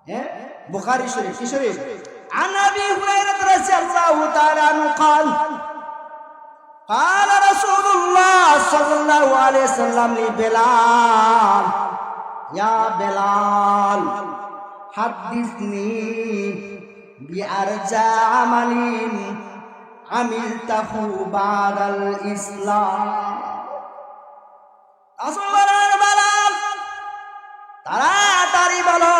হ্যাঁ, বুখারী শরীফ কি শরীফ? عن أبي هريرة رضي الله تعالى عنه قال قال رسول الله صلى الله عليه وسلم لبلال يا بلال حدثني بأرجى عمل عملته بعد الإسلام তাড়াতাড়ি বলো,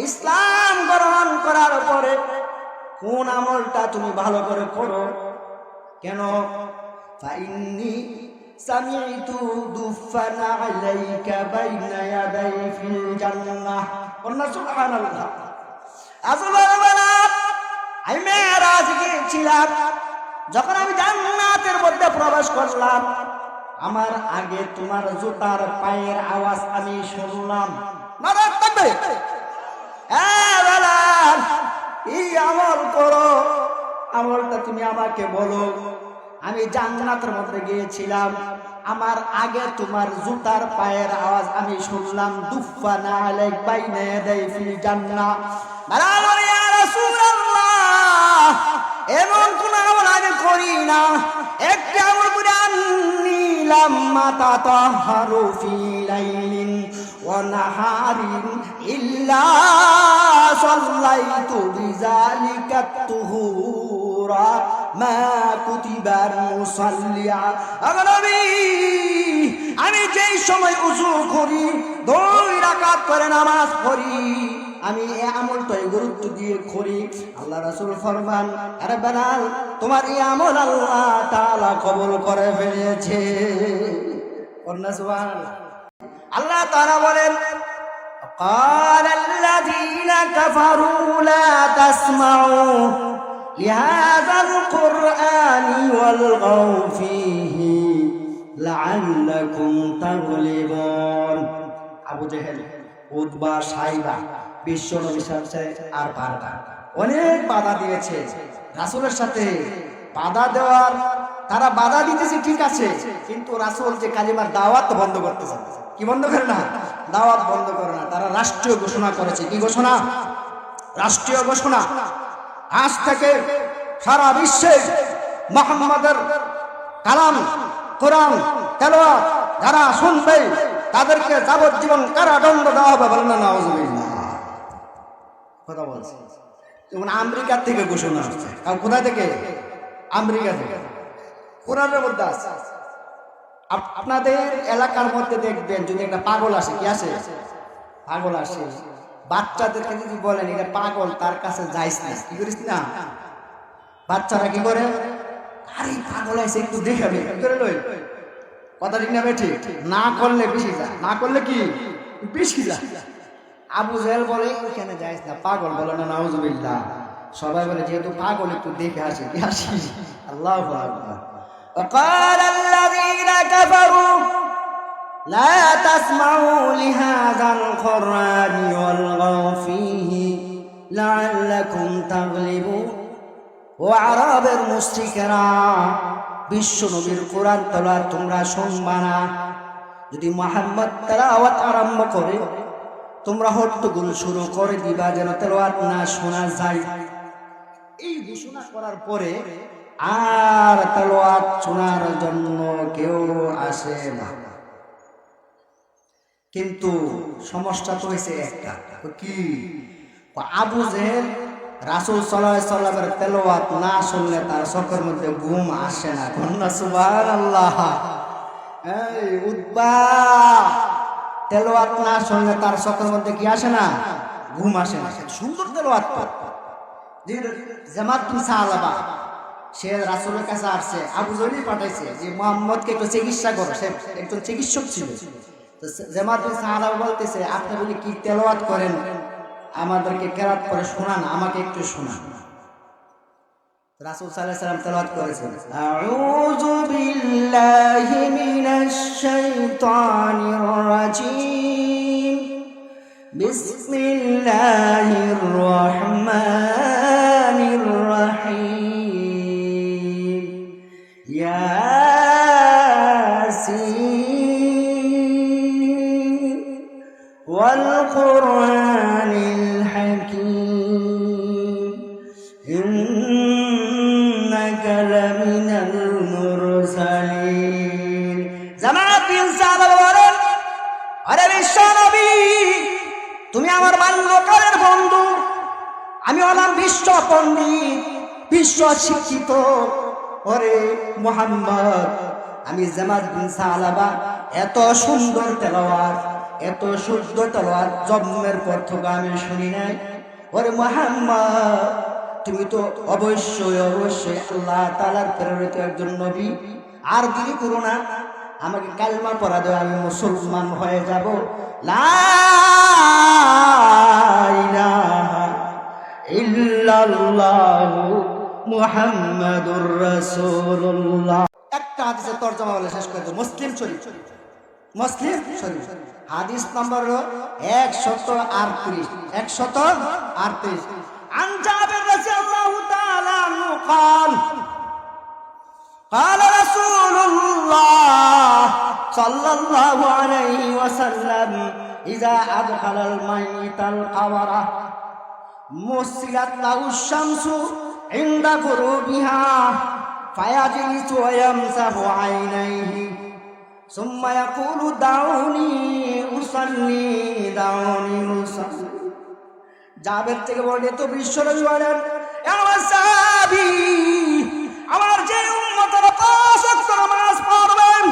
ইসলাম গ্রহণ করার পরে কোন আমলটা তুমি ভালো করে করো। কেন? ফাইন্নি সামি'তু দুফান আলাইকা বাইনা ইয়াদাই ফিল জান্নাহ। সুবহানাল্লাহ। আসলে আমি মেরাজে গিয়েছিলাম, যখন আমি জান্নাতের মধ্যে প্রবেশ করলাম, আমার আগে তোমার জুতার পায়ের আওয়াজ আমি শুনলাম। নারায়ে তাকবীর। বেলাল, এই আমল করো, আমলটা তুমি আমাকে বলো। আমি জান্নাতের মধ্যে গিয়েছিলাম, আমার আগে তোমার জুতার পায়ের আওয়াজ আমি শুনলাম। দুফানা আলাইক বাইনা ইয়াদাই ফিল জান্নাহ। বেলাল বলে, ইয়া রাসূলুল্লাহ, এমন কোন আমল আমি করি না, একটা আমল করে আননি। লাম্মা তাতাহারু ফি লাইলিন ওয়া নাহারিন ইল্লা সাল্লাইতু বিযালিকা তুহুরা মা কুতিবা মুসাল্লিয়া। আমি যেই সময় উযু করি, 2 রাকাত করে নামাজ পড়ি, আমি এই আমলটাই গুরুত্ব দিয়ে করি। আল্লাহ রাসূল ফরমান, আরে বেলাল, তোমার এই আমল আল্লাহ তাআলা কবুল করে ফেলেছে। সুবহানাল্লাহ। আল্লাহ তাআলা বলেন, ক্বালাল্লাযীনা কাফারু লা তাসমাউ লিহাযাল কুরআনি ওয়ালগাউ ফীহি লাআল্লাকুম তাগলিবুন। আবু জেহেল, উতবা, সাইবা বিশ্ব নবীর সাথে আর বারবার অনেক বাধা দিয়েছে রাসূলের সাথে। বাধা দেওয়ার, তারা বাধা দিতেছে ঠিক আছে, কিন্তু রাসূল যে কালিমার দাওয়াত বন্ধ করতেছে। কি বন্ধ করে না? দাওয়াত বন্ধ করে না। তারা রাষ্ট্রীয় ঘোষণা করেছে। কি ঘোষণা? রাষ্ট্রীয় ঘোষণা। আজ থেকে সারা বিশ্বে মুহাম্মাদের কালাম, কোরআন তেলাওয়াত যারা শুনবে তাদেরকে যাবজ্জীবন কারাদণ্ড দেওয়া হবে। বলেন না নাউযুবিল্লাহ। কথা বলছে। যেমন আমেরিকা থেকে ঘোষণা আসছে। কারণ কোথা থেকে? আমেরিকা থেকে। কোরআনের মধ্যে আছে। আপনাদের এলাকার মধ্যে দেখবেন, যদি একটা পাগল আসে, কি আসে? পাগল আসে, বাচ্চাদেরকে যদি বলেন এটা পাগল, তার কাছে যাইস না, কি করিস না, বাচ্চারা কি করে? আরে পাগল আছে, একটু দেখাবে, কি করে লই? কথা ঠিক না বেঠিক? না করলে বেশি যায়, না করলে কি বেশি যায়। আবু জেহেল বলে এখানে যাইস না, পাগল। বলে না নাউযুবিল্লাহ। সবাই বলে যেহেতু পাগল একটু দেখে আসে, কি আসি। আল্লাহু আকবার। وقال الذين كفروا لا تسمعوا لهذا القرآن والغوا فيه لعلكم تغلبون। ও আরবের মুশরিকরা, বিশ্ব নবীর কোরআন তেলাওয়াত তোমরা শুনবা না। যদি মুহাম্মদ তেলাওয়াত আরম্ভ করে, তোমরা হট্টগোল শুরু করে দিবা যেন তেলাওয়াত না শোনা যায়। এই ঘোষণা করার পরে আর তেলাওয়াত শোনার জন্য কেউ আসে না। কিন্তু সমস্যা তো হয়েছে একটা, কি? আবু জেহেল রাসূল সাল্লাল্লাহু আলাইহি সাল্লামের তেলাওয়াত না শুনলে তার চোখের মধ্যে ঘুম আসে না। কন্যা সুবহানাল্লাহ। এই উতবা তেলাওয়াত না শুনলে তার চোখের মধ্যে কি আসে না? ঘুম আসে না। সুন্দর তেলাওয়াত তো। জামাত বিন সালাবা, সে রাসূলের কাছে আসছে, আবু জেহেল পাঠাইছে যে মুহাম্মদকে একটু চিকিৎসা করো। সে একজন চিকিৎসক ছিল। তো জামাত বিন সালাবা বলতেছে, আপনি বলি কি তেলাওয়াত করেন, আমাদেরকে কেরাত করে শোনান, আমাকে একটু শোনান। রাসূল সাল্লাল্লাহু আলাইহি ওয়াসাল্লাম তেলাওয়াত করেছেন, আউযু বিল্লাহি মিনাশ শাইতানির রাজীম, বিসমিল্লাহির রহমানির রহিম, ইয়াসিন ওয়াল কুরআনিল আমার বাল্যকালের বন্ধু, আমি হলাম বিশ্ব পণ্ডিত, বিশ্ব শিক্ষিত। ওরে মুহাম্মদ, আমি জামাত বিন সালাবা এত সুন্দর তেলাওয়াত, এত শুদ্ধ তেলাওয়াত জন্মের পর থেকে আমি শুনি নাই। ওরে মুহাম্মদ, তুমি তো অবশ্যই অবশ্যই আল্লাহ তাআলার প্রেরিত একজন নবী। আর দেরি করো না, আমাকে কালেমা পড়া দাও, আমি মুসলমান হয়ে যাব। লা ইলাহা ইল্লাল্লাহু মুহাম্মাদুর রাসূলুল্লাহ। একটা হাদিসের তরজমা বলে শেষ করে দেব। মুসলিম শরীফ, মুসলিম শরীফ হাদিস নম্বর 138, 138। عن جابر رضي الله تعالى عنه قال قال رسول الله صلى الله عليه وسلم إذا أدخل الميت القبر مثلت له الشمس عند غروبها فيجلس ويمسح عينيه ثم يقول دعوني أصلي دعوني أصلي। জাবের থেকে বলে তো বিশ্বনবী বলেন, আমার সাহাবী, আমার যে উম্মতরা 5 ওয়াক্ত নামাজ পড়বেন,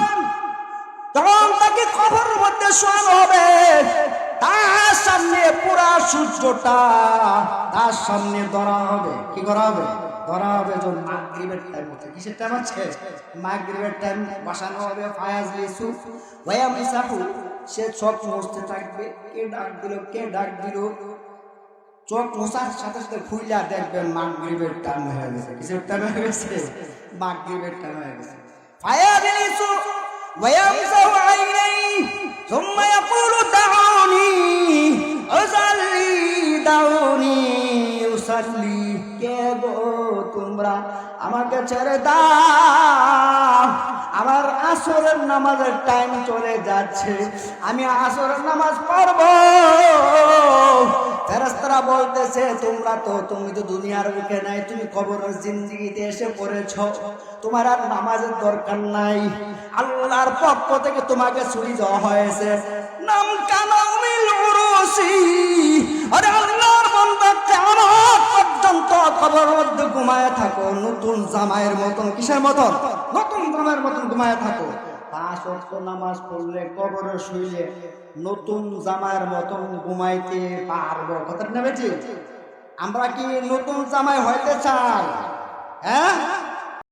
তখন তাকে কবরের মধ্যে শোয়ানো হবে। তার সামনে পুরা সূর্যটা তার সামনে ধরা হবে। কি করা হবে? ধরা হবে। যখন মাগরিবের টাইম হচ্ছে, কিসের টাইম হচ্ছে? মাগরিবের টাইম বসানো হবে। ফায়াজলিসু ওয়া ইয়ামসাহু, সে চোখ মুছতে থাকবে। কে ডাক দিল, কে ডাক দিল, চোখ মোছার সাথে সাথে খুইলা দেখবেন মাগরিবের টাইম হয়ে গেছে। কিসের টাইম হয়ে গেছে? মাগরিবের টাইম হয়ে গেছে। ফায়াজলিসু ওয়া ইয়ামসাহু আইনাইহি সুম্মা ইয়াকুলু দাউনি উসাল্লি দাউনি উসাল্লি। কে গো তোমরা, আমাকে ছেড়ে দাও, আমার আসরের নামাজের টাইম চলে যাচ্ছে, আমি আসরের নামাজ পড়বো। ফেরেশতারা বলতেছে, তুমি তো দুনিয়ার বুকে নাই, তুমি কবরের জিন্দেগিতে এসে পড়েছো, তোমার আর নামাজের দরকার নাই। আল্লাহর পক্ষ থেকে তোমাকে ছুটি দেওয়া হয়েছে। নাম কানাউমিল উরুসি, আরে আল্লাহর বান্দা কিয়ামত পর্যন্ত কবরের মধ্যে ঘুমায় থাকো নতুন জামাইয়ের মতন। কিসের মতন? নতুন জামাইয়ের মতন ঘুমায় থাকো। 5 ওয়াক্ত নামাজ পড়লে, কবরে শুইলে নতুন জামাইয়ের মতন ঘুমাইতে পারবো। কথা না বেশি? আমরা কি নতুন জামাই হইতে চাই? হ্যাঁ,